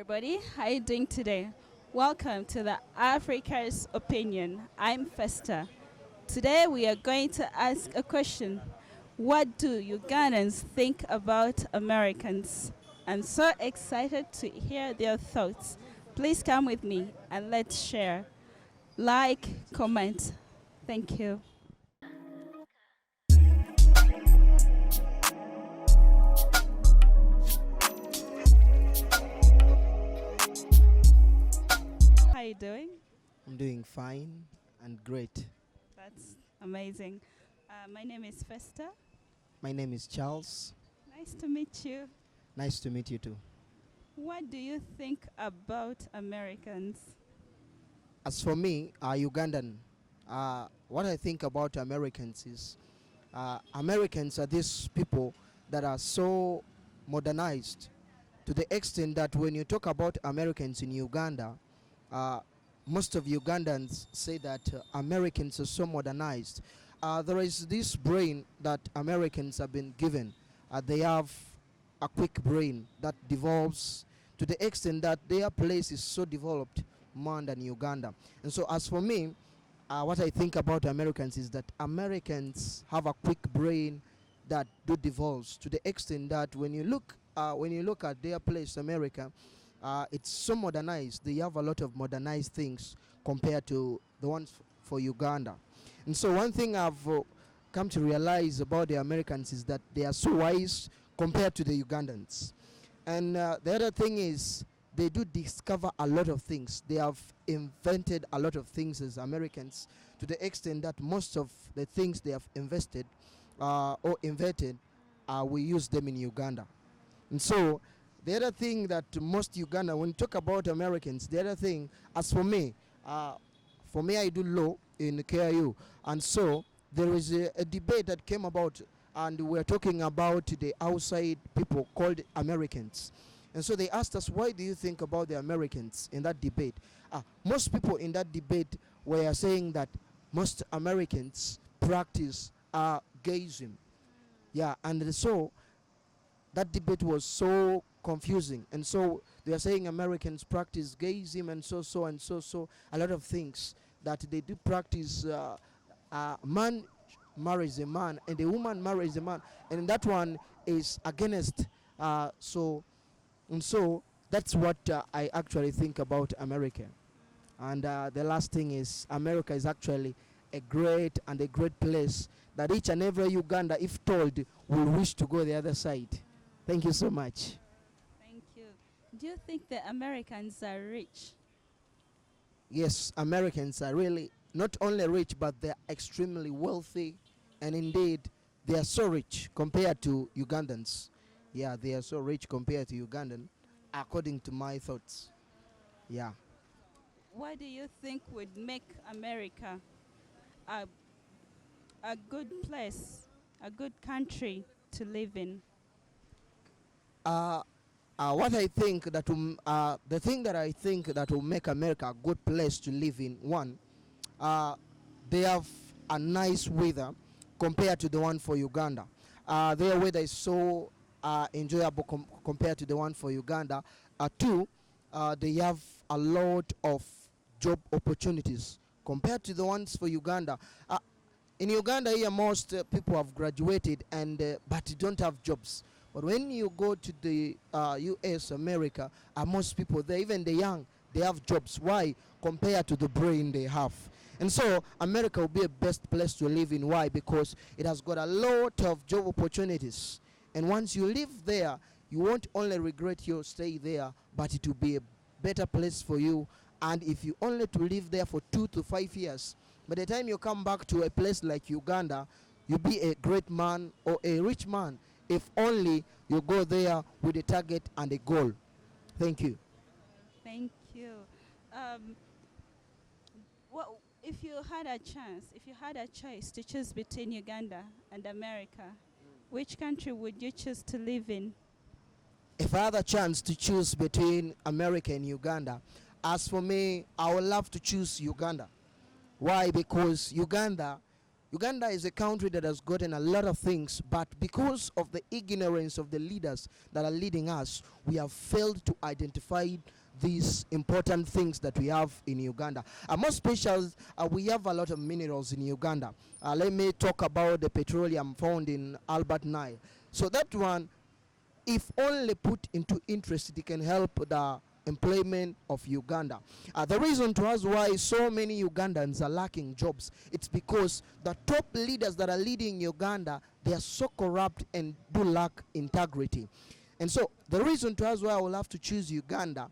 everybody. How are you doing today? Welcome to the Africa's Opinion. I'm Festa. Today we are going to ask a question. What do Ugandans think about Americans? I'm so excited to hear their thoughts. Please come with me and let's share. Like, comment. Thank you. How are you doing? I'm doing fine and great. That's amazing. My name is Festa. My name is Charles. Nice to meet you. Nice to meet you too. What do you think about Americans? As for me, Ugandan, what I think about Americans is Americans are these people that are so modernized to the extent that when you talk about Americans in Uganda, uh, most of Ugandans say that Americans are so modernized. There is this brain that Americans have been given. They have a quick brain that devolves to the extent that their place is so developed more than Uganda. And so, as for me, what I think about Americans is that Americans have a quick brain that do devolves to the extent that when you look at their place, America, it's so modernized. They have a lot of modernized things compared to the ones for Uganda. And so one thing I've come to realize about the Americans is that they are so wise compared to the Ugandans. And the other thing is they do discover a lot of things. They have invented a lot of things as Americans to the extent that most of the things they have invested or invented, we use them in Uganda. And so the other thing that most Uganda, when you talk about Americans, the other thing, as for me I do law in KIU, and so there is a debate that came about, and we're talking about the outside people called Americans. And so they asked us, why do you think about the Americans in that debate? Most people in that debate were saying that most Americans practice gayism. Yeah, and so that debate was so confusing. And so they are saying Americans practice gayism and so a lot of things that they do practice. Man marries a man and a woman marries a man, and that one is against. So that's what I actually think about America. And the last thing is America is actually a great place that each and every Uganda, if told, will wish to go the other side. Thank you so much. Thank you. Do you think the Americans are rich? Yes, Americans are really not only rich, but they're extremely wealthy, and indeed, they are so rich compared to Ugandans. Yeah, they are so rich compared to Ugandan, according to my thoughts. Yeah. What do you think would make America a, a good place, a good country to live in? Uh, what I think that the thing that I think that will make America a good place to live in, one, uh, they have a nice weather compared to the one for Uganda. Their weather is so enjoyable compared to the one for Uganda. Two, they have a lot of job opportunities compared to the ones for Uganda. In Uganda here, most people have graduated and but don't have jobs. But when you go to the US, America, most people, they, even the young, they have jobs. Why? Compared to the brain they have. And so America will be a best place to live in. Why? Because it has got a lot of job opportunities. And once you live there, you won't only regret your stay there, but it will be a better place for you. And if you only to live there for 2 to 5 years, by the time you come back to a place like Uganda, you'll be a great man or a rich man if only you go there with a target and a goal. Thank you. Thank you. Um, what if you had a chance, if you had a choice to choose between Uganda and America, which country would you choose to live in? If I had a chance to choose between America and Uganda, as for me, I would love to choose Uganda. Why? Because Uganda Uganda is a country that has gotten a lot of things, but because of the ignorance of the leaders that are leading us, we have failed to identify these important things that we have in Uganda. Most special, we have a lot of minerals in Uganda. Let me talk about the petroleum found in Albert Nile. So that one, if only put into interest, it can help the employment of Uganda. The reason to us why so many Ugandans are lacking jobs, it's because the top leaders that are leading Uganda, they are so corrupt and do lack integrity. And so the reason to us why I will have to choose Uganda,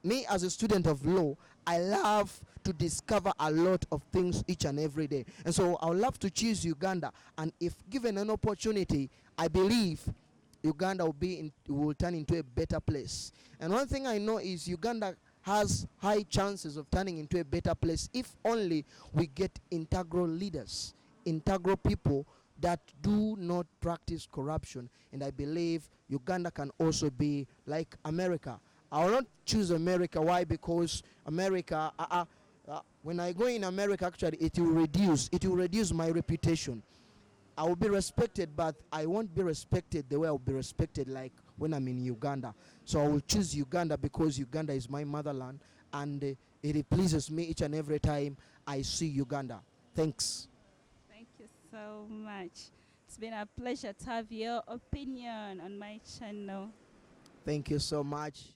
me as a student of law, I love to discover a lot of things each and every day. And so I would love to choose Uganda, and if given an opportunity, I believe Uganda will turn into a better place. And one thing I know is Uganda has high chances of turning into a better place if only we get integral leaders, integral people that do not practice corruption. And I believe Uganda can also be like America. I will not choose America. Why? Because America, when I go in America, actually, it will reduce my reputation. I will be respected, but I won't be respected the way I will be respected like when I'm in Uganda. So I will choose Uganda because Uganda is my motherland, and it pleases me each and every time I see Uganda. Thanks. Thank you so much. It's been a pleasure to have your opinion on my channel. Thank you so much.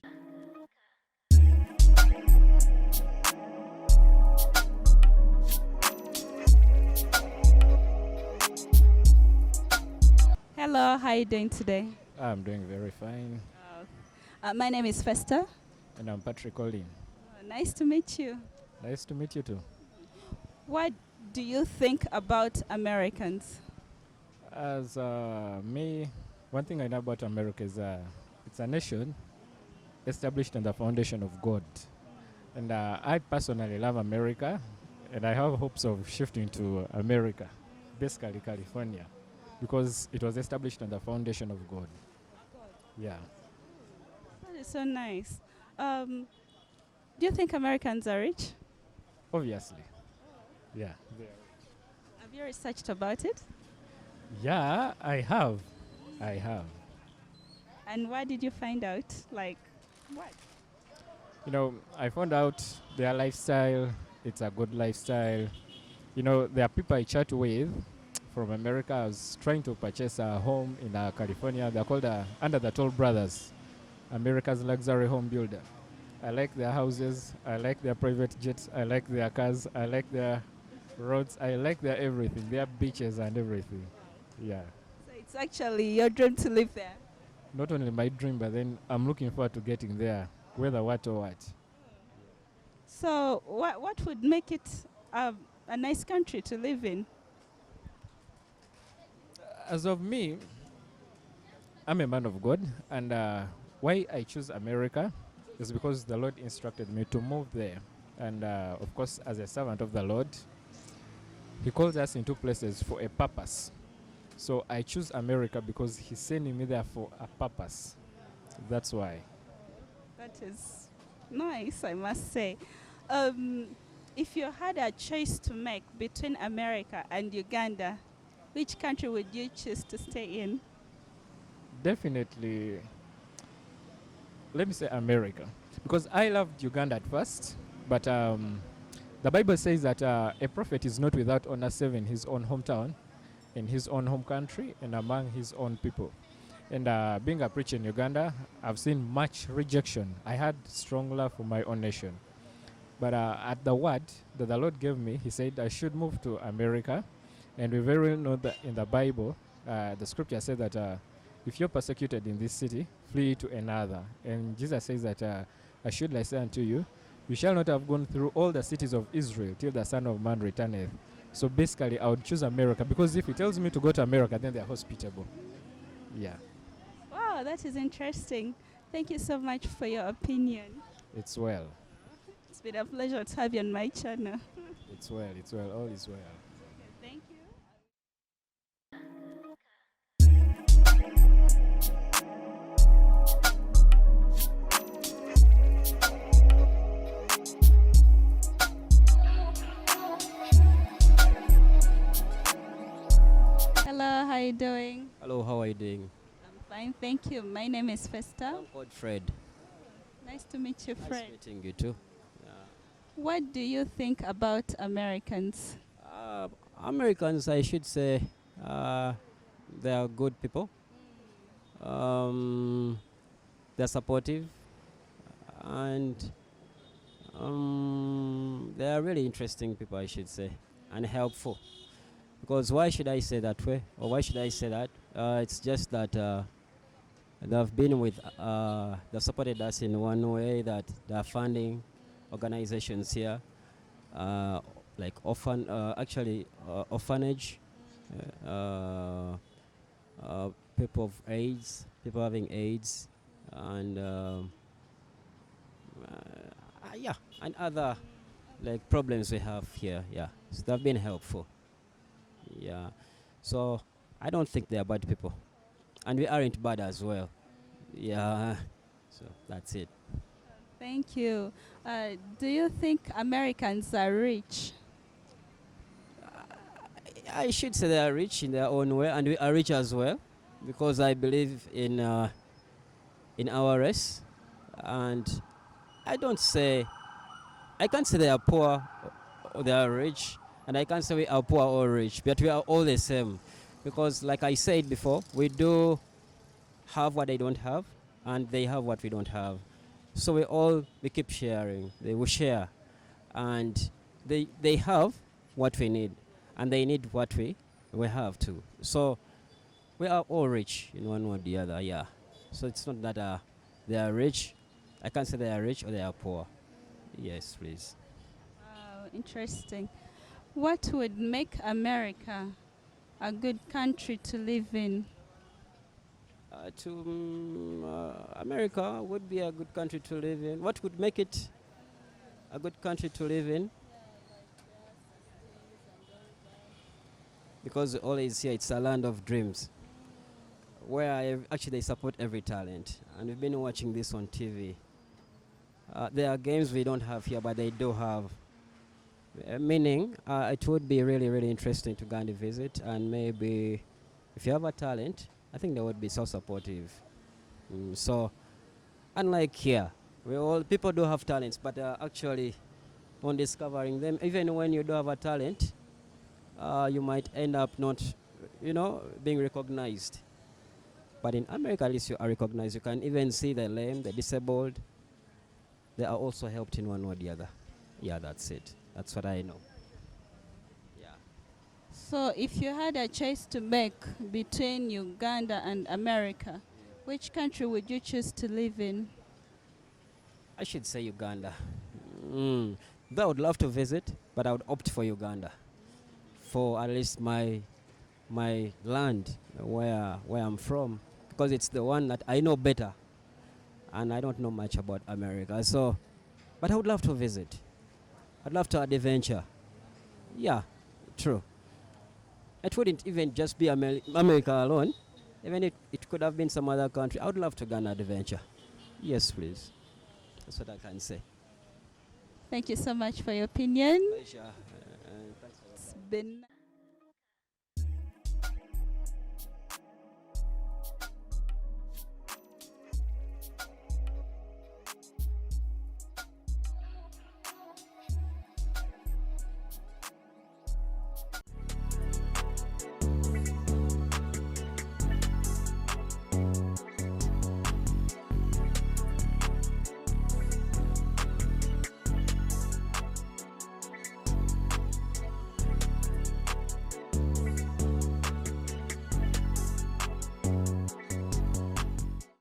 Hello, how are you doing today? I'm doing very fine. My name is Festa. And I'm Patrick Olin. Nice to meet you. Nice to meet you too. What do you think about Americans? As me, one thing I know about America is it's a nation established on the foundation of God. And I personally love America, and I have hopes of shifting to America, basically California, because it was established on the foundation of God. Yeah. That is so nice. Do you think Americans are rich? Obviously. Yeah. Have you researched about it? Yeah, I have. I have. And what did you find out? Like, what? You know, I found out their lifestyle, it's a good lifestyle. You know, there are people I chat with from America. I was trying to purchase a home in California. They're called Under the Toll Brothers, America's luxury home builder. I like their houses. I like their private jets. I like their cars. I like their roads. I like their everything, their beaches and everything. Yeah. So it's actually your dream to live there. Not only my dream, but then I'm looking forward to getting there, whether what or what. So what would make it a nice country to live in? As of me, I'm a man of God, and why I choose America is because the Lord instructed me to move there. And of course, as a servant of the Lord, He calls us into places for a purpose. So I choose America because He's sending me there for a purpose. That's why. That is nice, I must say. If you had a choice to make between America and Uganda, which country would you choose to stay in? Definitely, let me say America. Because I loved Uganda at first, but the Bible says that a prophet is not without honor serving his own hometown, in his own home country, and among his own people. And being a preacher in Uganda, I've seen much rejection. I had strong love for my own nation. But at the word that the Lord gave me, He said I should move to America. And we very well know that in the Bible, the scripture said that if you're persecuted in this city, flee to another. And Jesus says that, assuredly I say unto you, you shall not have gone through all the cities of Israel till the Son of Man returneth. So basically, I would choose America, because if He tells me to go to America, then they're hospitable. Yeah. Wow, that is interesting. Thank you so much for your opinion. It's well. It's been a pleasure to have you on my channel. It's well. It's well. All is well. Thank you. are you doing? Hello, how are you doing? I'm fine, thank you. My name is Festa. I'm called Fred. Nice to meet you, Nice Fred. meeting you too. Yeah. What do you think about Americans? Uh, Americans, I should say, uh, they are good people. Um, they're supportive, and they are really interesting people, I should say, and helpful. Because why should I say that way, or why should I say that? It's just that they've been with, they've supported us in one way, that they're funding organizations here, uh, like orphanage, uh, people of AIDS, people having AIDS, and yeah, and other like problems we have here. Yeah, so they've been helpful. Yeah, so I don't think they are bad people, and we aren't bad as well. Yeah, so that's it. Thank you. Do you think Americans are rich? I should say they are rich in their own way, and we are rich as well, because I believe in our race, and I don't say I can't say they are poor or they are rich, and I can't say we are poor or rich, but we are all the same, because like I said before, we do have what they don't have, and they have what we don't have. So we keep sharing. They will share, and they have what we need, and they need what we have too. So we are all rich in one way or the other. Yeah. So it's not that they are rich. I can't say they are rich or they are poor. Yes, please. Wow, interesting. What would make America a good country to live in? America would be a good country to live in. What would make it a good country to live in? Because always here it's a land of dreams, where actually they support every talent. And we've been watching this on TV. There are games we don't have here, but they do have. Meaning, it would be really, really interesting to go and visit, and maybe if you have a talent, I think they would be so supportive. So, unlike here, we all people do have talents, but actually, on discovering them, even when you do have a talent, you might end up not, being recognized. But in America, at least you are recognized. You can even see the lame, the disabled. They are also helped in one way or the other. Yeah, that's it. That's what I know. Yeah. So, if you had a choice to make between Uganda and America, which country would you choose to live in? I should say Uganda. Though I would love to visit, but I would opt for Uganda, for at least my land where I'm from, because it's the one that I know better, and I don't know much about America. So, but I would love to visit. I'd love to adventure. Yeah, true. It wouldn't even just be America alone. Even if it could have been some other country, I would love to go on adventure. Yes, please. That's what I can say. Thank you so much for your opinion. Pleasure. Thanks for It's been